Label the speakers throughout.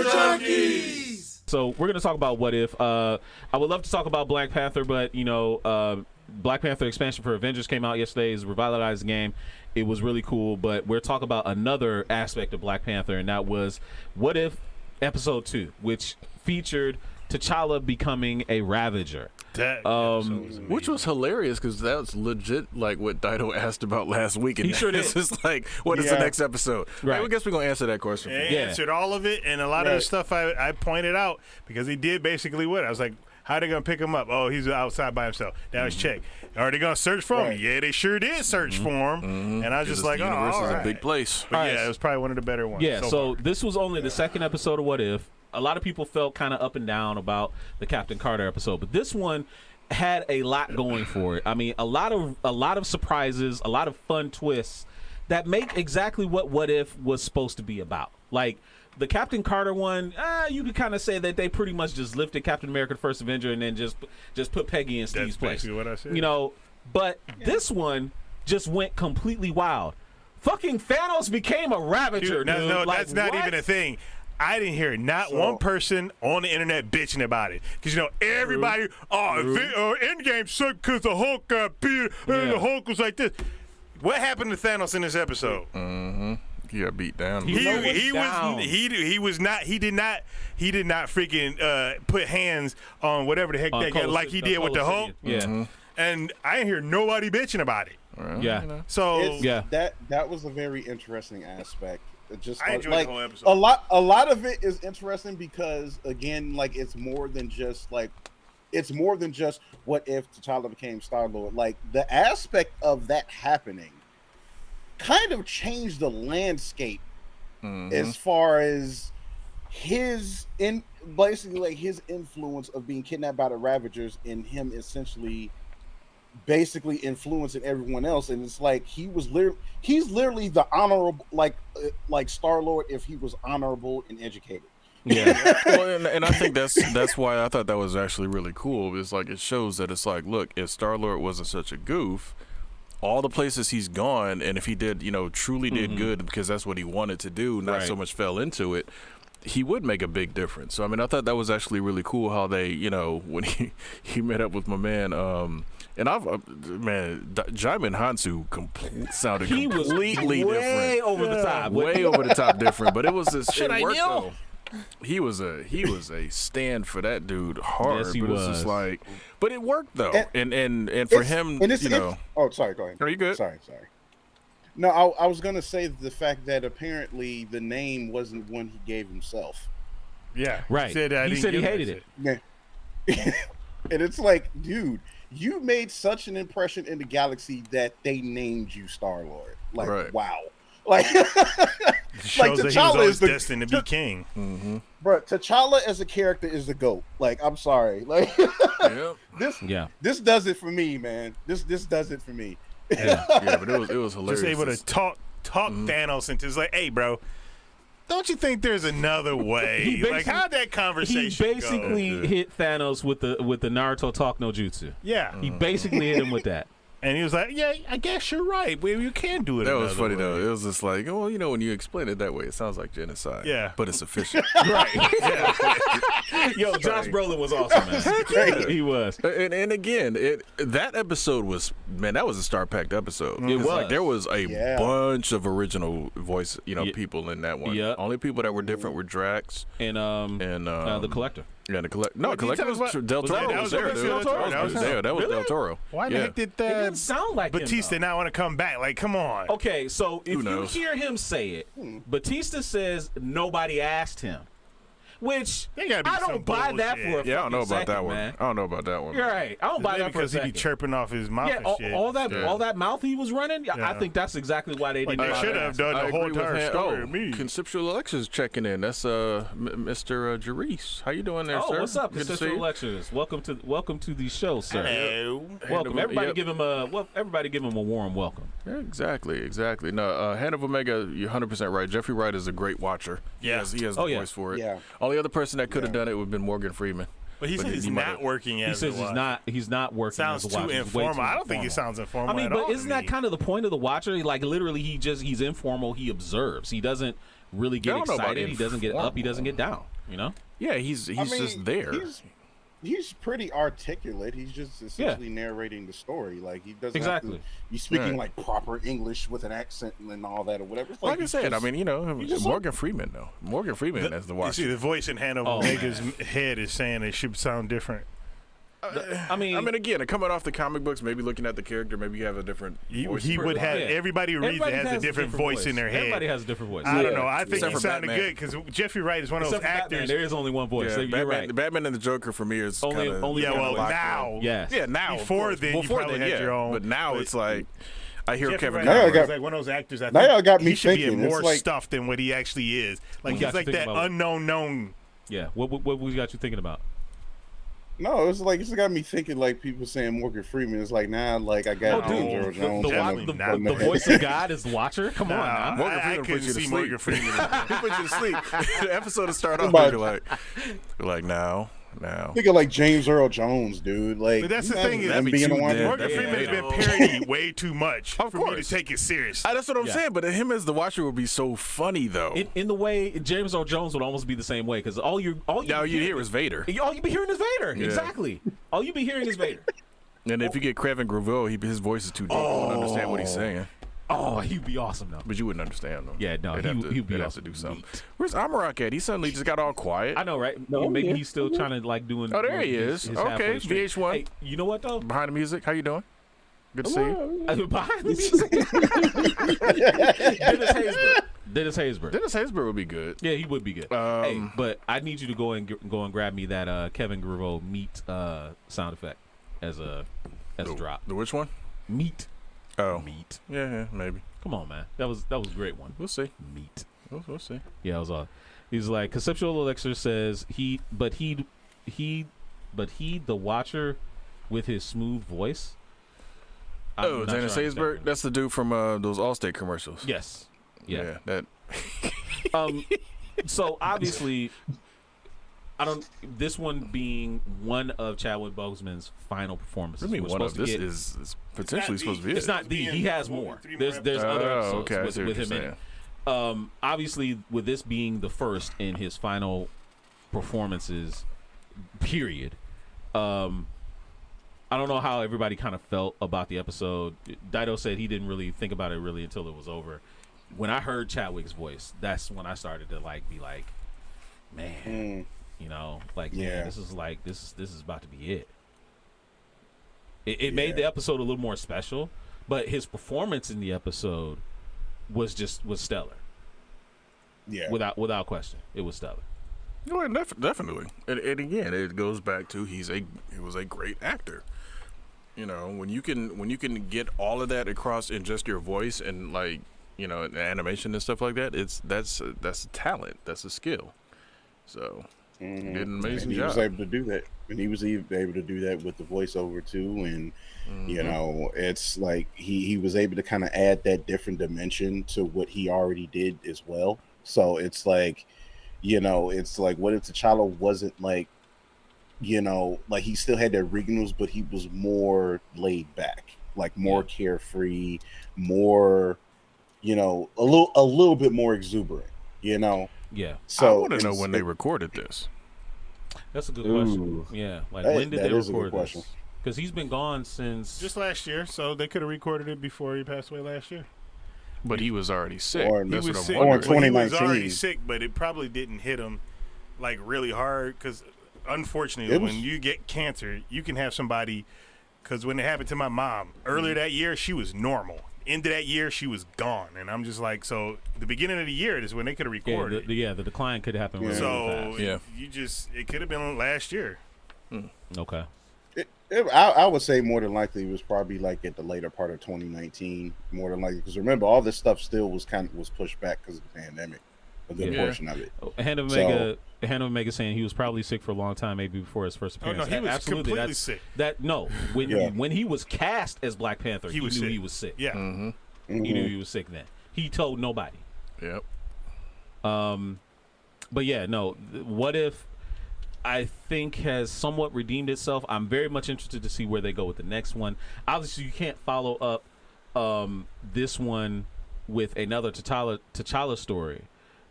Speaker 1: Junkies! So we're going to talk about What If. I would love to talk about Black Panther, but, Black Panther expansion for Avengers came out yesterday. It's a revitalized game. It was really cool, but we're talking about another aspect of Black Panther, and that was What If Episode 2, which featured T'Challa becoming a Ravager.
Speaker 2: Which was hilarious because that was legit like what Dido asked about last week. And
Speaker 1: he sure did.
Speaker 2: It's just like, what is the next episode?
Speaker 1: Right.
Speaker 2: I guess we're going to answer that question.
Speaker 3: He answered all of it, and a lot of the stuff I pointed out because he did basically what? I was like, how are they going to pick him up? Oh, he's outside by himself. Now it's check. Are they going to search for him? Yeah, they sure did search for him. And I was just like,
Speaker 2: the universe
Speaker 3: all
Speaker 2: is
Speaker 3: right.
Speaker 2: a big place.
Speaker 3: But it was probably one of the better ones.
Speaker 1: Yeah, so
Speaker 3: far.
Speaker 1: this was only the second episode of What If. A lot of people felt kind of up and down about the Captain Carter episode, but this one had a lot going for it. I mean, a lot of surprises, a lot of fun twists that make exactly what If was supposed to be about. Like the Captain Carter one, you could kind of say that they pretty much just lifted Captain America: The First Avenger and then just put Peggy in Steve's place.
Speaker 3: That's basically what I said.
Speaker 1: But this one just went completely wild. Fucking Thanos became a Ravager, dude.
Speaker 3: No,
Speaker 1: like,
Speaker 3: that's not even a thing. I didn't hear not one person on the internet bitching about it. Because, everybody, Endgame sucked because the Hulk got beat and the Hulk was like this. What happened to Thanos in this episode?
Speaker 2: He got beat down.
Speaker 3: He did not freaking put hands on whatever the heck they got like he did with the Hulk.
Speaker 1: Yeah.
Speaker 3: And I didn't hear nobody bitching about it.
Speaker 1: Yeah.
Speaker 3: So
Speaker 4: that was a very interesting aspect. Just
Speaker 3: I enjoyed the whole episode.
Speaker 4: A lot of it is interesting because again, like it's more than just what if T'Challa became Star-Lord. Like the aspect of that happening kind of changed the landscape as far as his influence of being kidnapped by the Ravagers and him essentially basically influencing everyone else. And it's like he's literally the honorable like Star-Lord if he was honorable and educated.
Speaker 2: Yeah. Well, and I think that's why I thought that was actually really cool. It's like it shows that it's like, look, if Star-Lord wasn't such a goof, all the places he's gone, and if he did, truly did good because that's what he wanted to do, not so much fell into it, he would make a big difference. So I mean, I thought that was actually really cool how they, when he met up with my man, and Jaimin Hansu sounded completely different,
Speaker 1: way over the top,
Speaker 2: way over the top different. But it was this. It worked though. He was a stand for that dude hard.
Speaker 1: Yes, he
Speaker 2: but
Speaker 1: was.
Speaker 2: It's just like, but it worked though, and for him,
Speaker 4: Oh, sorry, go ahead.
Speaker 2: Are you good?
Speaker 4: Sorry. No, I was gonna say the fact that apparently the name wasn't one he gave himself.
Speaker 3: Yeah,
Speaker 1: right.
Speaker 3: He said
Speaker 1: he hated it.
Speaker 4: Yeah. And it's like, dude, you made such an impression in the galaxy that they named you Star-Lord. Like, wow. Like,
Speaker 3: shows that he was always destined to be king.
Speaker 4: Bro, T'Challa as a character is the GOAT. Like, I'm sorry. Like, this does it for me, man. This does it for me.
Speaker 2: Yeah, but it was hilarious.
Speaker 3: Just able to talk Thanos into it's like, hey, bro, don't you think there's another way? Like, how'd that conversation
Speaker 1: He basically hit Thanos with the Naruto talk no jutsu.
Speaker 3: Yeah.
Speaker 1: He basically hit him with that.
Speaker 3: And he was like, yeah, I guess you're right. Well, you can do it
Speaker 2: That was funny,
Speaker 3: way.
Speaker 2: though. It was just like, when you explain it that way, it sounds like genocide.
Speaker 3: Yeah.
Speaker 2: But it's efficient.
Speaker 1: Right. Yo, Josh Brolin was awesome, man. He was.
Speaker 2: And again, that episode was, that was a star-packed episode.
Speaker 1: It was.
Speaker 2: Like, there was a bunch of original voice, people in that one.
Speaker 1: Yeah.
Speaker 2: Only people that were different were Drax.
Speaker 1: And the Collector.
Speaker 2: Yeah, the Collector. No, Collector was Del Toro.
Speaker 3: That was
Speaker 2: there, dude.
Speaker 3: Del Toro.
Speaker 2: That was Del Toro.
Speaker 3: Why the heck did
Speaker 1: It didn't sound like
Speaker 3: Batista
Speaker 1: him,
Speaker 3: not want to come back? Like, come on.
Speaker 1: Okay, so if you hear him say it, Batista says nobody asked him. Which I don't buy that for a
Speaker 2: I don't know about that one.
Speaker 1: man.
Speaker 2: I don't know about that one.
Speaker 1: You're right. I don't buy that for a
Speaker 3: because he
Speaker 1: second.
Speaker 3: be chirping off his mouth and shit.
Speaker 1: all that mouth he was running. I think that's exactly why they didn't.
Speaker 3: They should have done the whole entire story. Me.
Speaker 2: Conceptual Alexis checking in. That's Mr. Jerice. How you doing there, sir?
Speaker 1: What's up,
Speaker 2: Good
Speaker 1: Conceptual Alexis? Welcome to the show, sir.
Speaker 3: Hello.
Speaker 1: Welcome. Everybody give him a warm welcome.
Speaker 2: Yeah, exactly. No, Hand of Omega, you're 100% right. Jeffrey Wright is a great watcher.
Speaker 3: Yeah.
Speaker 2: He has the voice for it.
Speaker 4: Yeah.
Speaker 2: Only other person that could have done it would have been Morgan Freeman.
Speaker 3: But he said he's not working as
Speaker 1: He says he's not working
Speaker 3: sounds
Speaker 1: as a watcher.
Speaker 3: too informal. I don't think he sounds informal.
Speaker 1: I mean, but isn't that kind of the point of the watcher? Like literally, he's informal. He observes. He doesn't really get
Speaker 2: I don't know about
Speaker 1: excited. He doesn't get up. He doesn't get down. You know.
Speaker 2: Yeah, he's just there.
Speaker 4: He's pretty articulate. He's just essentially narrating the story. Like he doesn't
Speaker 1: Exactly.
Speaker 4: have to, he's speaking like proper English with an accent and all that or whatever. It's
Speaker 2: Like I said,
Speaker 4: just,
Speaker 2: I mean, you know, Morgan Freeman though. Morgan Freeman as the
Speaker 3: You
Speaker 2: watcher.
Speaker 3: see, the voice in Hannibal Omega's head is saying it should sound different.
Speaker 1: I mean,
Speaker 2: again, coming off the comic books, maybe looking at the character, maybe you have a different voice.
Speaker 3: He would have everybody who reads it
Speaker 1: everybody
Speaker 3: has a different voice in their head.
Speaker 1: Everybody has a different voice.
Speaker 3: I don't know. I think
Speaker 2: Except
Speaker 3: he
Speaker 2: for
Speaker 3: sounded
Speaker 2: Batman.
Speaker 3: good because Jeffrey Wright is one of those
Speaker 1: Except for Batman,
Speaker 3: actors.
Speaker 1: there is only one voice.
Speaker 2: Yeah,
Speaker 1: so you're
Speaker 2: Batman,
Speaker 1: right.
Speaker 2: Batman and the Joker for me is
Speaker 1: Only-
Speaker 2: kinda,
Speaker 1: only
Speaker 3: Yeah,
Speaker 1: one
Speaker 3: well,
Speaker 1: voice.
Speaker 3: now.
Speaker 1: Yes.
Speaker 2: Yeah, now. of
Speaker 3: Before
Speaker 2: course.
Speaker 3: then, you probably had your own.
Speaker 2: But now it's like I hear
Speaker 3: Jeffrey
Speaker 2: Kevin
Speaker 3: Wright
Speaker 4: Now I
Speaker 3: is
Speaker 4: got-
Speaker 3: like one of those actors. I
Speaker 4: now
Speaker 3: think
Speaker 4: y'all got me
Speaker 3: he should
Speaker 4: thinking.
Speaker 3: be
Speaker 4: It's
Speaker 3: more
Speaker 4: like-
Speaker 3: stuff than what he actually is. Like
Speaker 1: What got
Speaker 3: he's
Speaker 1: you
Speaker 3: like
Speaker 1: thinking
Speaker 3: that
Speaker 1: about?
Speaker 3: unknown known.
Speaker 1: Yeah. What we got you thinking about?
Speaker 4: No, it's like it's got me thinking like people saying Morgan Freeman. It's like now, like I got
Speaker 1: Oh,
Speaker 4: James
Speaker 1: dude,
Speaker 4: Earl Jones.
Speaker 1: the
Speaker 4: on
Speaker 1: the voice of God is the Watcher. Come on,
Speaker 3: Nah,
Speaker 1: now.
Speaker 2: Morgan
Speaker 3: I
Speaker 2: Freeman
Speaker 3: couldn't
Speaker 2: puts you to
Speaker 3: see
Speaker 2: sleep.
Speaker 3: Morgan Freeman.
Speaker 2: He puts you to sleep. The episode will start off
Speaker 4: About-
Speaker 2: you're like now.
Speaker 4: Thinking like James Earl Jones, dude. Like
Speaker 3: But that's the
Speaker 4: imagine
Speaker 3: thing is,
Speaker 4: him
Speaker 2: be
Speaker 4: being
Speaker 2: too
Speaker 4: a Watcher.
Speaker 2: dead.
Speaker 3: Morgan
Speaker 2: Yeah.
Speaker 3: Freeman has
Speaker 2: Yeah.
Speaker 3: been parodied way too much
Speaker 2: Of
Speaker 3: for me to
Speaker 2: course.
Speaker 3: take it serious.
Speaker 2: That's what I'm
Speaker 1: Yeah.
Speaker 2: saying. But him as the Watcher would be so funny though.
Speaker 1: In the way James Earl Jones would almost be the same way because all you
Speaker 2: Now you hear is Vader.
Speaker 1: all you be hearing is Vader.
Speaker 2: Yeah.
Speaker 1: Exactly. All you be hearing is Vader.
Speaker 2: And if you get Kevin Gravel, his voice is too deep. You won't understand what he's saying.
Speaker 1: Oh, he'd be awesome though.
Speaker 2: But you wouldn't understand him.
Speaker 1: Yeah, no,
Speaker 2: They'd have to-
Speaker 1: he'd be
Speaker 2: they'd have
Speaker 1: awesome.
Speaker 2: to do something.
Speaker 1: Neat.
Speaker 2: Where's Amarok at? He suddenly just got all quiet.
Speaker 1: I know, right?
Speaker 4: No,
Speaker 1: Maybe
Speaker 4: yeah.
Speaker 1: he's still trying to like doing.
Speaker 2: Oh, there he
Speaker 1: his-
Speaker 2: is.
Speaker 1: his
Speaker 2: Okay,
Speaker 1: halfway stream.
Speaker 2: VH1.
Speaker 1: Hey, you know what though?
Speaker 2: Behind the music, how you doing? Good to see you.
Speaker 1: Behind the music. Dennis Haysbert.
Speaker 2: Dennis Haysbert would be good.
Speaker 1: Yeah, he would be good. Hey, but I need you to go and grab me that Kevin Gravel meat sound effect as a drop.
Speaker 2: The which one?
Speaker 1: Meat.
Speaker 2: Oh,
Speaker 1: Meat.
Speaker 2: yeah, maybe.
Speaker 1: Come on, man. That was a great one.
Speaker 2: We'll see.
Speaker 1: Meat.
Speaker 2: We'll see.
Speaker 1: Yeah, it was all. He's like conceptual elixir says he the Watcher with his smooth voice. I'm not
Speaker 2: Dennis
Speaker 1: sure I understand
Speaker 2: Haysbert.
Speaker 1: that.
Speaker 2: That's the dude from those Allstate commercials.
Speaker 1: Yes. Yeah.
Speaker 2: That.
Speaker 1: So obviously, this one being one of Chadwick Boseman's final performances.
Speaker 2: What do you mean
Speaker 1: We're
Speaker 2: one of
Speaker 1: supposed
Speaker 2: this
Speaker 1: to get-
Speaker 2: is potentially supposed to be
Speaker 1: It's
Speaker 2: it.
Speaker 1: not the. He has more. There's other
Speaker 2: Oh,
Speaker 1: episodes
Speaker 2: okay, I see what
Speaker 1: with
Speaker 2: you're
Speaker 1: him in it. Obviously, with this being the first in his final performances, period. I don't know how everybody kind of felt about the episode. Dido said he didn't really think about it really until it was over. When I heard Chadwick's voice, that's when I started to be like, man, you know, like,
Speaker 4: Yeah.
Speaker 1: man, this is about to be it. It made the episode a little more special, but his performance in the episode was stellar.
Speaker 4: Yeah.
Speaker 1: Without question, it was stellar.
Speaker 2: No, definitely. And again, it goes back to he was a great actor. You know, when you can get all of that across in just your voice and like, you know, animation and stuff like that, that's a talent, that's a skill. So he did an amazing
Speaker 4: and he
Speaker 2: job.
Speaker 4: was able to do that, and he was able to do that with the voiceover too. And you know, it's like he was able to kind of add that different dimension to what he already did as well. So it's like, you know, it's like what if T'Challa wasn't like, you know, like he still had that regionals, but he was more laid back, like more carefree, more, you know, a little bit more exuberant, you know.
Speaker 1: Yeah,
Speaker 4: So
Speaker 2: I want to know when they recorded this.
Speaker 1: that's a good
Speaker 4: Ooh.
Speaker 1: question. Yeah, like
Speaker 4: That-
Speaker 1: when did
Speaker 4: that
Speaker 1: they
Speaker 4: is a good
Speaker 1: record
Speaker 4: question.
Speaker 1: this? Because he's been gone since
Speaker 3: Just last year, so they could have recorded it before he passed away last year.
Speaker 2: But he was already sick.
Speaker 4: Or-
Speaker 2: That's
Speaker 3: He
Speaker 2: what
Speaker 3: was
Speaker 2: I'm
Speaker 3: sick.
Speaker 4: Or in
Speaker 2: wondering.
Speaker 3: Well, he was
Speaker 4: 2019.
Speaker 3: already sick, but it probably didn't hit him like really hard because unfortunately,
Speaker 4: It was-
Speaker 3: when you get cancer, you can have somebody. Because when it happened to my mom earlier that year, she was normal. End of that year, she was gone, and I'm just like, so the beginning of the year is when they could have recorded.
Speaker 1: the decline could happen really,
Speaker 3: So
Speaker 1: really fast.
Speaker 2: Yeah.
Speaker 3: it could have been last year.
Speaker 1: Okay.
Speaker 4: I would say more than likely it was probably like at the later part of 2019, more than likely, because remember all this stuff still was pushed back because of the pandemic, a good
Speaker 2: Yeah.
Speaker 4: portion of it.
Speaker 1: Hand of Omega saying he was probably sick for a long time, maybe before his first
Speaker 3: Oh
Speaker 1: appearance.
Speaker 3: no, he was
Speaker 1: Absolutely,
Speaker 3: completely
Speaker 1: that's
Speaker 3: sick.
Speaker 1: When he was cast as Black Panther, he knew
Speaker 3: was sick.
Speaker 1: he was sick.
Speaker 3: Yeah,
Speaker 1: He knew he was sick then. He told nobody.
Speaker 2: Yep.
Speaker 1: But yeah, no. What if I think has somewhat redeemed itself? I'm very much interested to see where they go with the next one. Obviously, you can't follow up this one with another T'Challa story.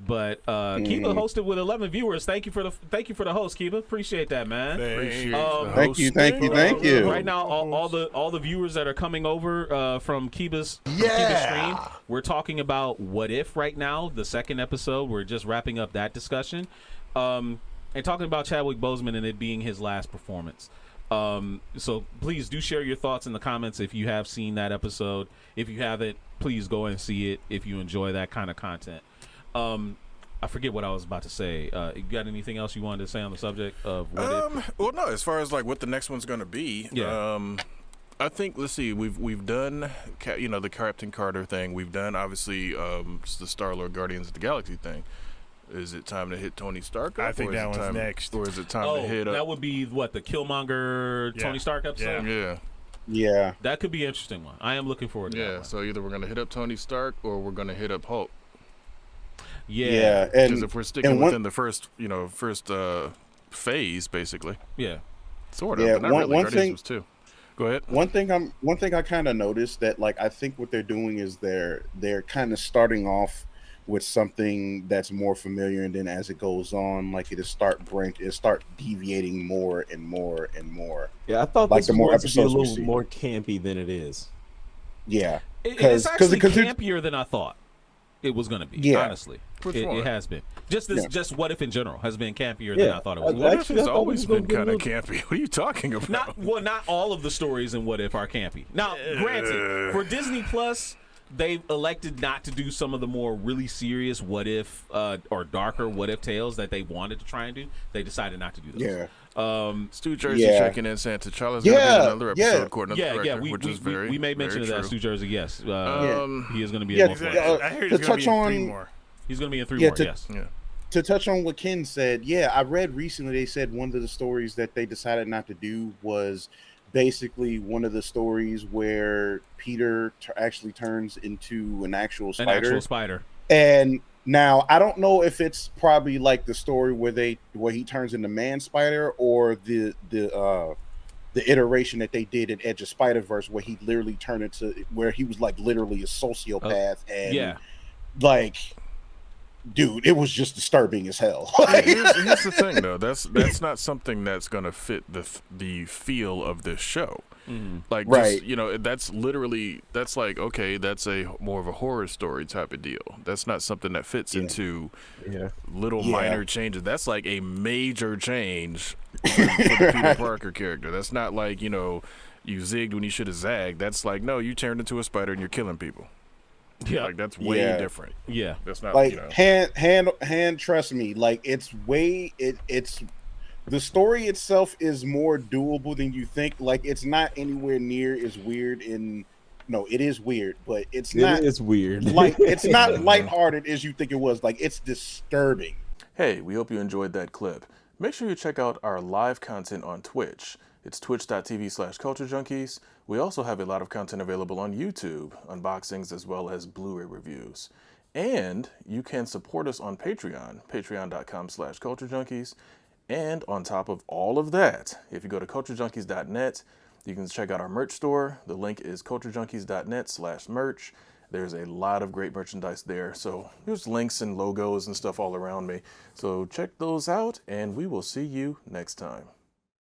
Speaker 1: But Kiba hosted with 11 viewers. Thank you for the host, Kiba. Appreciate that, man.
Speaker 2: Appreciate the
Speaker 4: Thank you, thank you,
Speaker 2: hosting.
Speaker 4: thank you.
Speaker 1: Right now, all the viewers that are coming over from Kiba's stream, we're talking about What If right now, the second episode. We're just wrapping up that discussion, and talking about Chadwick Boseman and it being his last performance. So please do share your thoughts in the comments if you have seen that episode. If you haven't, please go and see it if you enjoy that kind of content. I forget what I was about to say. You got anything else you wanted to say on the subject of What If?
Speaker 2: Well, no. As far as like what the next one's going to be, I think let's see. We've done the Captain Carter thing. We've done obviously the Star-Lord Guardians of the Galaxy thing. Is it time to hit Tony Stark up?
Speaker 3: I think that one's next.
Speaker 2: Or is it time to hit up?
Speaker 1: That would be what, the Killmonger Tony Stark episode?
Speaker 2: Yeah.
Speaker 1: That could be an interesting one. I am looking forward to that one.
Speaker 2: So either we're gonna hit up Tony Stark or we're gonna hit up Hulk.
Speaker 4: And
Speaker 2: Because if we're sticking within the first phase, basically.
Speaker 1: Yeah.
Speaker 2: Sort of.
Speaker 4: Yeah,
Speaker 2: But not really. Guardians was too. Go ahead.
Speaker 4: One thing I kind of noticed that, like, I think what they're doing is they're kind of starting off with something that's more familiar, and then as it goes on, like, it start deviating more and more and more.
Speaker 5: Yeah, I thought
Speaker 4: like
Speaker 5: this
Speaker 4: the more
Speaker 5: was to be a
Speaker 4: episodes we
Speaker 5: little
Speaker 4: see.
Speaker 5: more campy than it is.
Speaker 4: Yeah,
Speaker 1: It's actually campier than I thought it was going to be.
Speaker 4: Yeah.
Speaker 1: Honestly,
Speaker 2: Which
Speaker 1: it
Speaker 2: one?
Speaker 1: has been. Just What If in general has been campier than I thought it was.
Speaker 2: What If
Speaker 5: Actually, I
Speaker 2: has
Speaker 5: thought
Speaker 2: always
Speaker 5: we was
Speaker 2: been
Speaker 5: gonna
Speaker 2: kind of
Speaker 5: get
Speaker 2: campy. What are you talking about?
Speaker 1: Not all of the stories in What If are campy. Now, granted, for Disney Plus, they've elected not to do some of the more really serious What If or darker What If tales that they wanted to try and do. They decided not to do those.
Speaker 4: Yeah.
Speaker 2: Stu Jersey
Speaker 4: Yeah.
Speaker 2: checking in saying T'Challa's going to be in another episode according to the director, which is very
Speaker 1: we made mention of
Speaker 2: very
Speaker 1: that.
Speaker 2: true.
Speaker 1: Stu Jersey, yes. He is going to be
Speaker 4: Yeah,
Speaker 1: in multiple episodes.
Speaker 3: I heard
Speaker 4: to
Speaker 3: it's going
Speaker 4: touch
Speaker 3: to be in 3
Speaker 4: on-
Speaker 3: more.
Speaker 1: He's going to be in 3
Speaker 4: Yeah,
Speaker 1: more,
Speaker 4: to-
Speaker 1: yes.
Speaker 2: Yeah.
Speaker 4: To touch on what Ken said, I read recently they said one of the stories that they decided not to do was basically one of the stories where Peter actually turns into an actual spider.
Speaker 1: An actual spider.
Speaker 4: And now I don't know if it's probably like the story where he turns into Man Spider, or the iteration that they did in Edge of Spider-Verse where he literally turned into where he was like literally a sociopath and like, dude, it was just disturbing as hell.
Speaker 2: Here's the thing, though. That's not something that's gonna fit the feel of this show.
Speaker 1: Mm-hmm.
Speaker 2: Like,
Speaker 4: Right.
Speaker 2: just, that's like, okay, that's a more of a horror story type of deal. That's not something that fits into little minor changes. That's like a major change for the Peter Parker character. That's not like, you zigged when you should have zagged. That's like, no, you turned into a spider and you're killing people.
Speaker 1: Yeah.
Speaker 2: Like, that's way different.
Speaker 1: Yeah.
Speaker 2: That's not
Speaker 4: Like hand trust me, like it's the story itself is more doable than you think. Like, it's not anywhere near as weird it is weird, but it's
Speaker 5: weird.
Speaker 4: Like, it's not lighthearted as you think it was. Like, it's disturbing.
Speaker 2: Hey, we hope you enjoyed that clip. Make sure you check out our live content on Twitch. It's twitch.tv/culturejunkies. We also have a lot of content available on YouTube, unboxings as well as Blu-ray reviews. And you can support us on Patreon, patreon.com/culturejunkies. And on top of all of that, if you go to culturejunkies.net, you can check out our merch store. The link is culturejunkies.net/merch. There's a lot of great merchandise there. So there's links and logos and stuff all around me. So check those out, and we will see you next time.